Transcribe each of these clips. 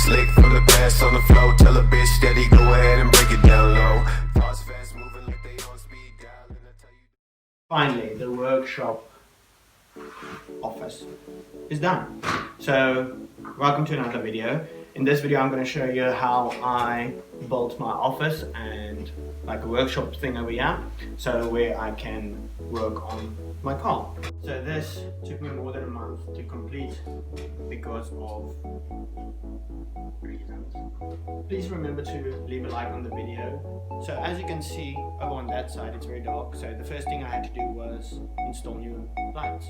slick for the pass on the flow. Tell a bitch steady, go ahead and break it down low. Thoughts fast moving like they on speed dial. And I tell you. Finally, the workshop office is done. So welcome to another video. In this video I'm going to show you how I built my office and like a workshop thing over here, so where I can work on my car. So this took me more than a month to complete because of reasons. Please remember to leave a like on the video. So as you can see over on that side it's very dark, so the first thing I had to do was install new lights.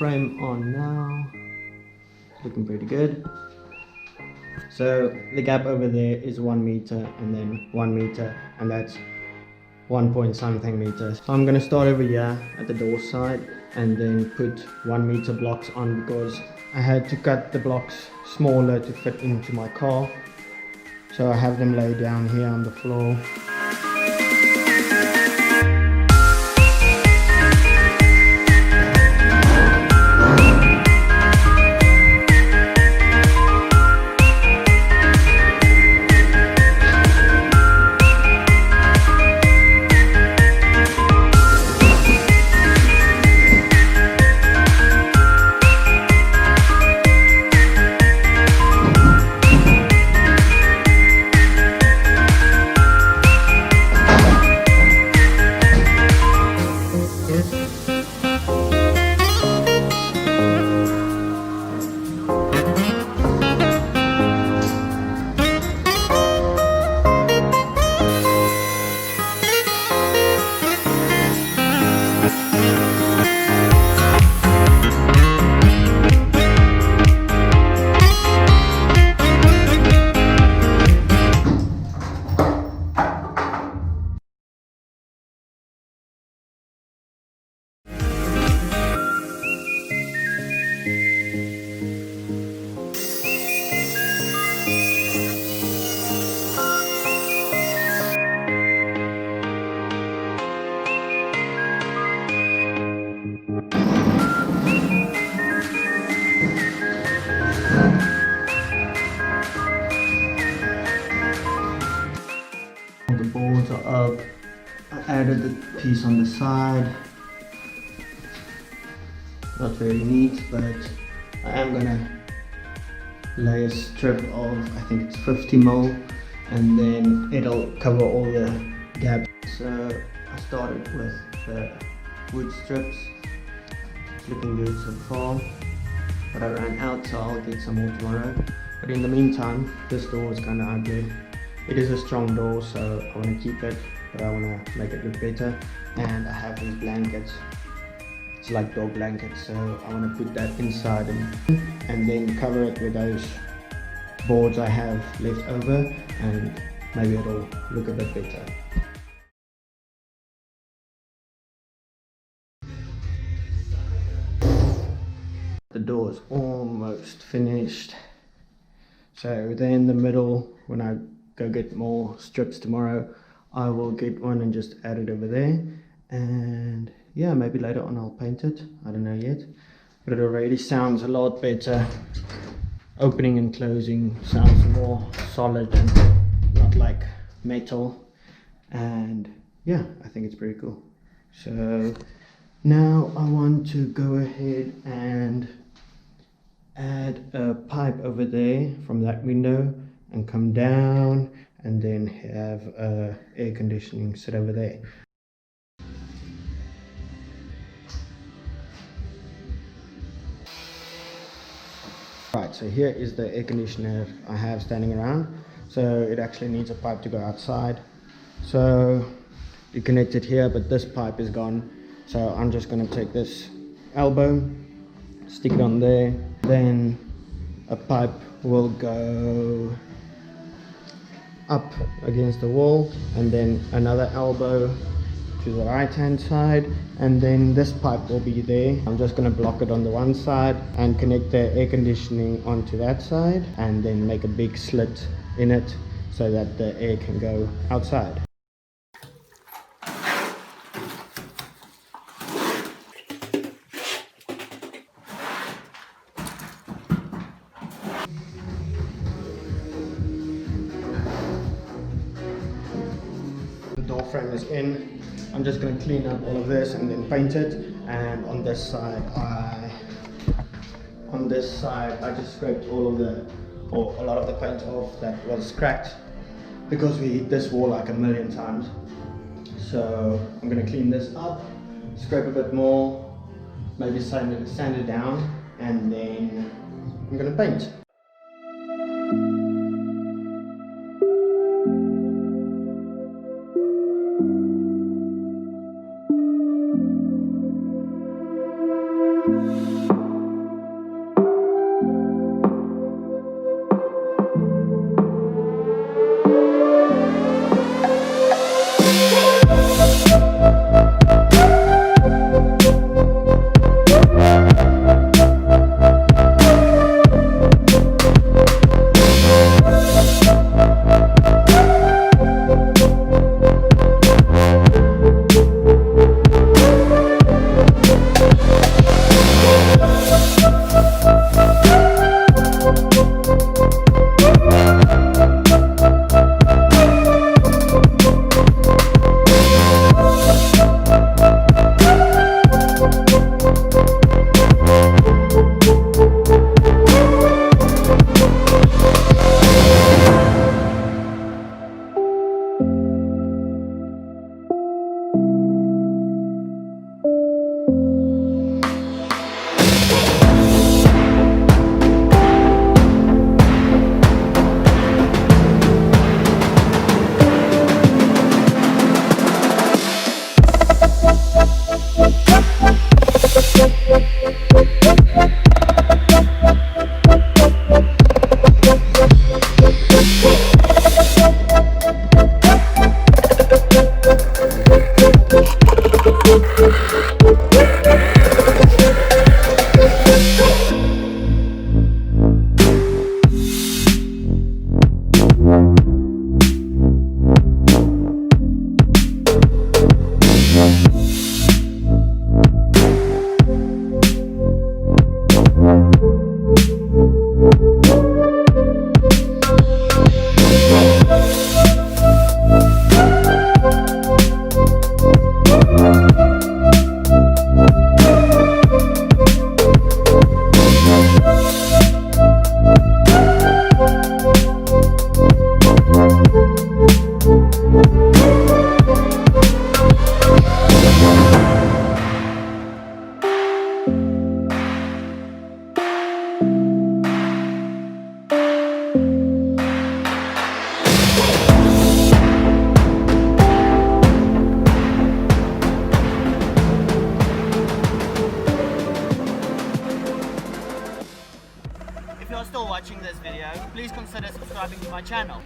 frame on now. Looking pretty good. So the gap over there is 1 meter and then 1 meter, and that's 1 point something meters. So I'm going to start over here at the door side and then put 1 meter blocks on, because I had to cut the blocks smaller to fit into my car. So I have them laid down here on the floor. The boards are up. I added the piece on the side. Not very neat, but I am gonna lay a strip of, I think it's 50mm, and then it'll cover all the gaps. So I started with the wood strips. It's looking good so far, but I ran out, so I'll get some more tomorrow. But in the meantime, this door is kind of ugly. It is a strong door, so I want to keep it, but I want to make it look better. And I have these blankets. It's like dog blankets, so I want to put that inside and then cover it with those boards I have left over, and maybe it'll look a bit better. The door is almost finished. So then in the middle, when I go get more strips tomorrow, I will get one and just add it over there. And yeah, maybe later on I'll paint it. I don't know yet, but it already sounds a lot better. Opening and closing sounds more solid and not like metal. And yeah, I think it's pretty cool. So now I want to go ahead and add a pipe over there from that window and come down, and then have air conditioning sit over there. Right, so here is the air conditioner I have standing around. So it actually needs a pipe to go outside. So you connect it here, but this pipe is gone. So I'm just going to take this elbow, stick it on there, then a pipe will go up against the wall, and then another elbow to the right hand side, and then this pipe will be there. I'm just going to block it on the one side and connect the air conditioning onto that side, and then make a big slit in it so that the air can go outside. The door frame is in. I'm just going to clean up all of this and then paint it. And on this side I just scraped all of the, or a lot of the paint off that was cracked, because we hit this wall like a million times. So I'm going to clean this up, scrape a bit more, maybe sand it down, and then I'm going to paint. watching this video, please consider subscribing to my channel.